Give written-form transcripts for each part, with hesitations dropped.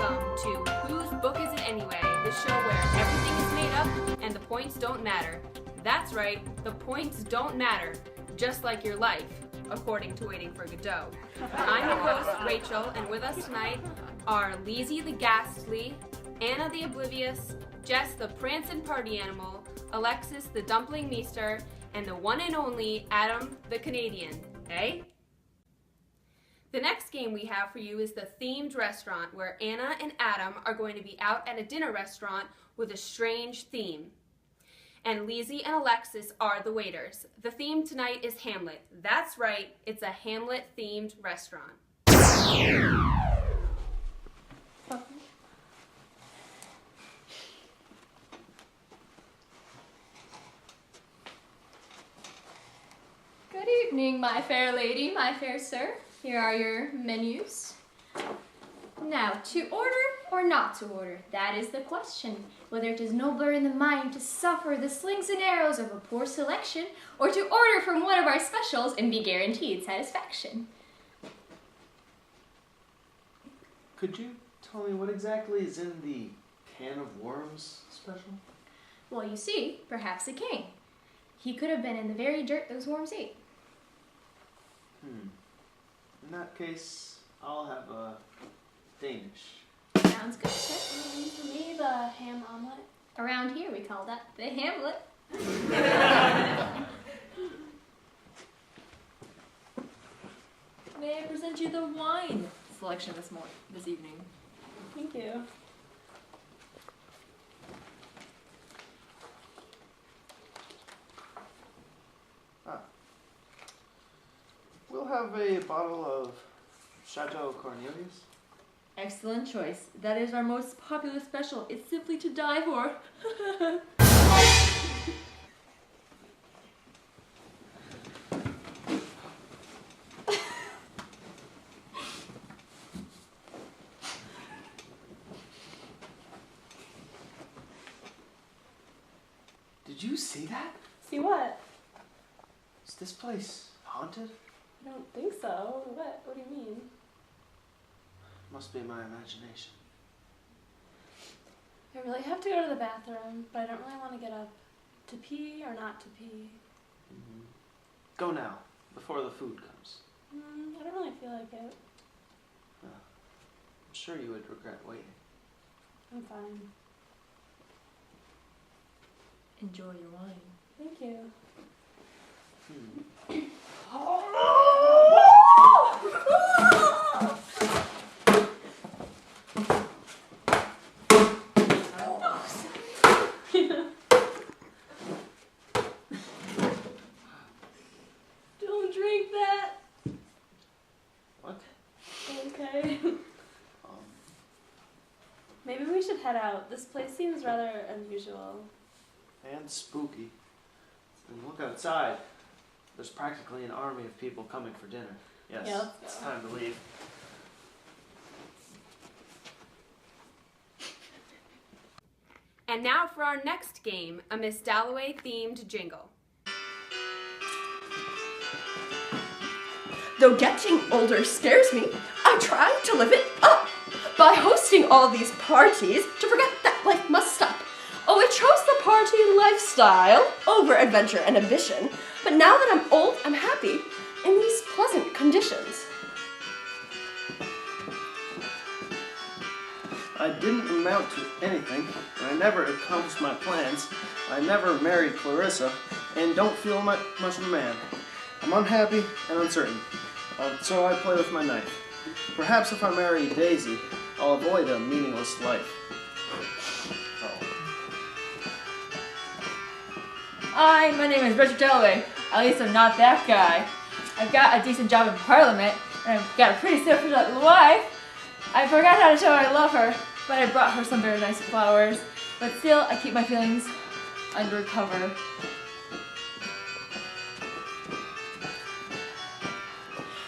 Welcome to Whose Book Is It Anyway? The show where everything is made up and the points don't matter. That's right, the points don't matter, just like your life, according to Waiting for Godot. I'm your host, Rachel, and with us tonight are Lizzie the Ghastly, Anna the Oblivious, Jess the Prancin' Party Animal, Alexis the Dumpling Meester, and the one and only Adam the Canadian. Eh? The next game we have for you is the themed restaurant, where Anna and Adam are going to be out at a dinner restaurant with a strange theme. And Lizzie and Alexis are the waiters. The theme tonight is Hamlet. That's right, it's a Hamlet-themed restaurant. Good evening, my fair lady, my fair sir. Here are your menus. Now, to order or not to order, that is the question. Whether it is nobler in the mind to suffer the slings and arrows of a poor selection, or to order from one of our specials and be guaranteed satisfaction. Could you tell me what exactly is in the can of worms special? Well, you see, perhaps a king. He could have been in the very dirt those worms ate. In that case, I'll have a Danish. Sounds good, sir. For me, the ham omelet. Around here, we call that the Hamlet. May I present you the wine selection this evening? Thank you. We'll have a bottle of Chateau Cornelius. Excellent choice. That is our most popular special. It's simply to die for. Did you see that? See what? Is this place haunted? I don't think so. What? What do you mean? Must be my imagination. I really have to go to the bathroom, but I don't really want to get up to pee or not to pee. Go now, before the food comes. I don't really feel like it. I'm sure you would regret waiting. I'm fine. Enjoy your wine. Thank you. Don't drink that. What? Okay. Maybe we should head out. This place seems rather unusual. And spooky. And look outside. There's practically an army of people coming for dinner. Yes, Yeah, it's time to leave. And now for our next game, a Miss Dalloway-themed jingle. Though getting older scares me, I try to live it up by hosting all these parties to forget that life must stop. Oh, I chose the party lifestyle over adventure and ambition, but now that I'm old, I'm happy in these pleasant conditions. I didn't amount to anything. I never accomplished my plans. I never married Clarissa, and don't feel much of a man. I'm unhappy and uncertain, so I play with my knife. Perhaps if I marry Daisy, I'll avoid a meaningless life. Hi, my name is Richard Dalloway. At least I'm not that guy. I've got a decent job in Parliament, and I've got a pretty self-reliant wife. I forgot how to show I love her, but I brought her some very nice flowers. But still, I keep my feelings undercover.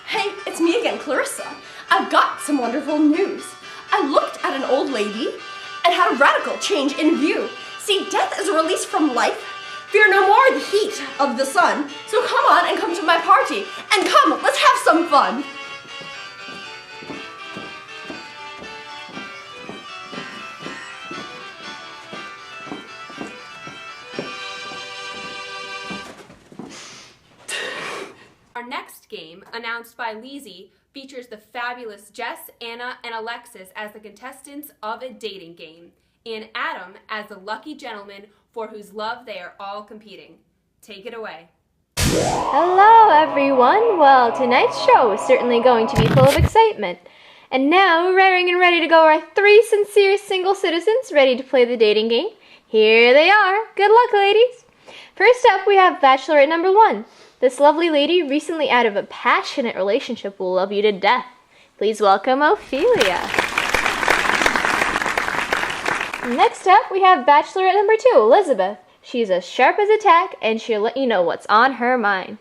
Hey, it's me again, Clarissa. I've got some wonderful news. I looked at an old lady and had a radical change in view. See, death is a release from life. Fear no more the heat of the sun. So come on and come to my party. And come, let's have some fun. Game, announced by Lizzie, features the fabulous Jess, Anna, and Alexis as the contestants of a dating game, and Adam as the lucky gentleman for whose love they are all competing. Take it away. Hello, everyone. Well, tonight's show is certainly going to be full of excitement. And now, raring and ready to go, are 3 sincere single citizens ready to play the dating game. Here they are. Good luck, ladies. First up, we have Bachelorette number 1. This lovely lady, recently out of a passionate relationship, will love you to death. Please welcome Ophelia. Next up, we have Bachelorette number 2, Elizabeth. She's as sharp as a tack, and she'll let you know what's on her mind.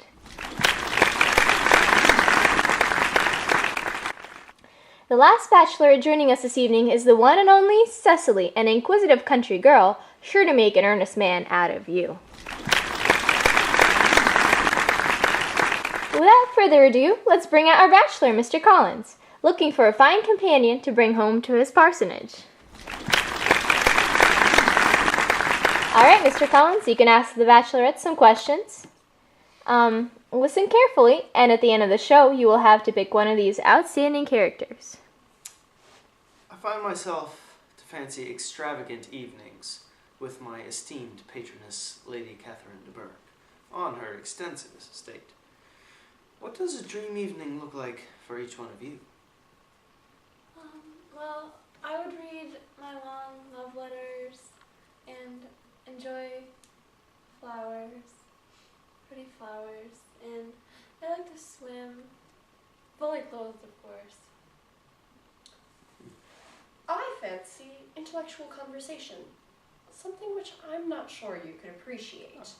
The last bachelorette joining us this evening is the one and only Cecily, an inquisitive country girl, sure to make an earnest man out of you. Without further ado, let's bring out our bachelor, Mr. Collins, looking for a fine companion to bring home to his parsonage. All right, Mr. Collins, you can ask the bachelorette some questions. Listen carefully, and at the end of the show, you will have to pick one of these outstanding characters. I find myself to fancy extravagant evenings with my esteemed patroness, Lady Catherine de Bourgh, on her extensive estate. What does a dream evening look like for each one of you? Well, I would read my long love letters and enjoy flowers, pretty flowers, and I like to swim, fully clothed, of course. I fancy intellectual conversation, something which I'm not sure you could appreciate.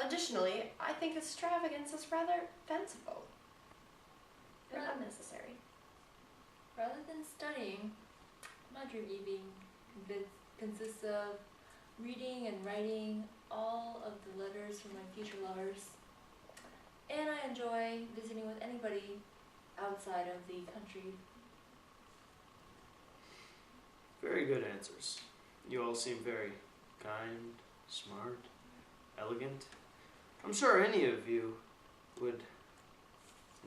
Additionally, I think extravagance is rather fanciful and unnecessary. Rather than studying, my dream evening consists of reading and writing all of the letters from my future lovers. And I enjoy visiting with anybody outside of the country. Very good answers. You all seem very kind, smart, elegant. I'm sure any of you would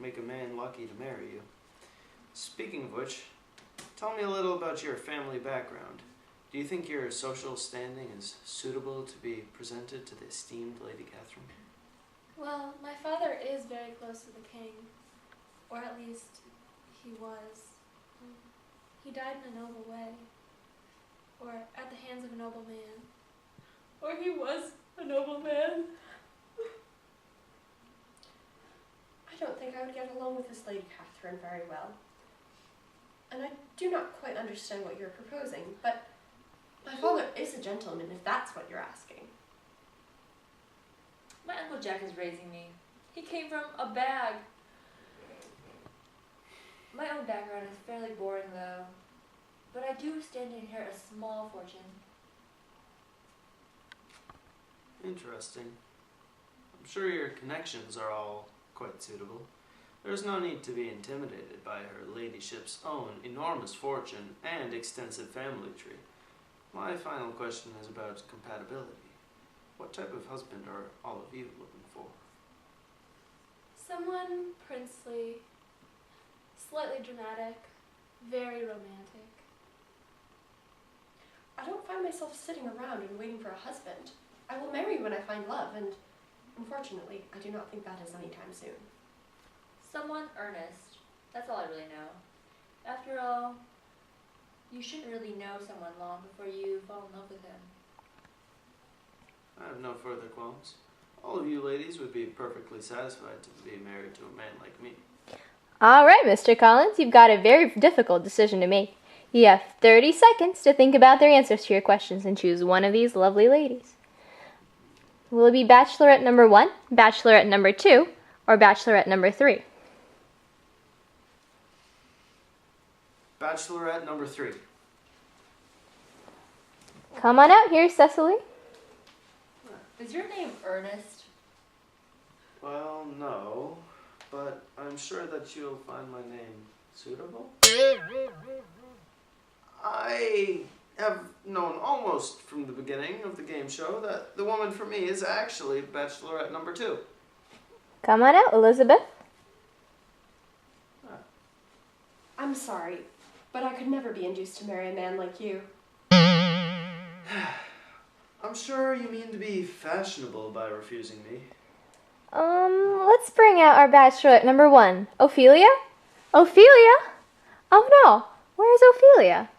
make a man lucky to marry you. Speaking of which, tell me a little about your family background. Do you think your social standing is suitable to be presented to the esteemed Lady Catherine? Well, my father is very close to the king, or at least he was. He died in a noble way, or at the hands of a noble man. Or he was a noble man. I don't think I would get along with this Lady Catherine very well. And I do not quite understand what you're proposing, but my father is a gentleman, if that's what you're asking. My Uncle Jack is raising me. He came from a bag. My own background is fairly boring though, but I do stand to inherit a small fortune. Interesting. I'm sure your connections are all quite suitable. There's no need to be intimidated by her ladyship's own enormous fortune and extensive family tree. My final question is about compatibility. What type of husband are all of you looking for? Someone princely, slightly dramatic, very romantic. I don't find myself sitting around and waiting for a husband. I will marry when I find love, and unfortunately, I do not think that is anytime soon. Someone earnest. That's all I really know. After all, you shouldn't really know someone long before you fall in love with him. I have no further qualms. All of you ladies would be perfectly satisfied to be married to a man like me. All right, Mr. Collins, you've got a very difficult decision to make. You have 30 seconds to think about their answers to your questions and choose one of these lovely ladies. Will it be Bachelorette number 1, Bachelorette number 2, or Bachelorette number 3? Bachelorette number 3. Come on out here, Cecily. Is your name Ernest? Well, no, but I'm sure that you'll find my name suitable. I have known almost from the beginning of the game show that the woman for me is actually Bachelorette number 2. Come on out, Elizabeth. I'm sorry, but I could never be induced to marry a man like you. I'm sure you mean to be fashionable by refusing me. Let's bring out our bachelorette number 1. Ophelia? Ophelia? Oh no, where's Ophelia?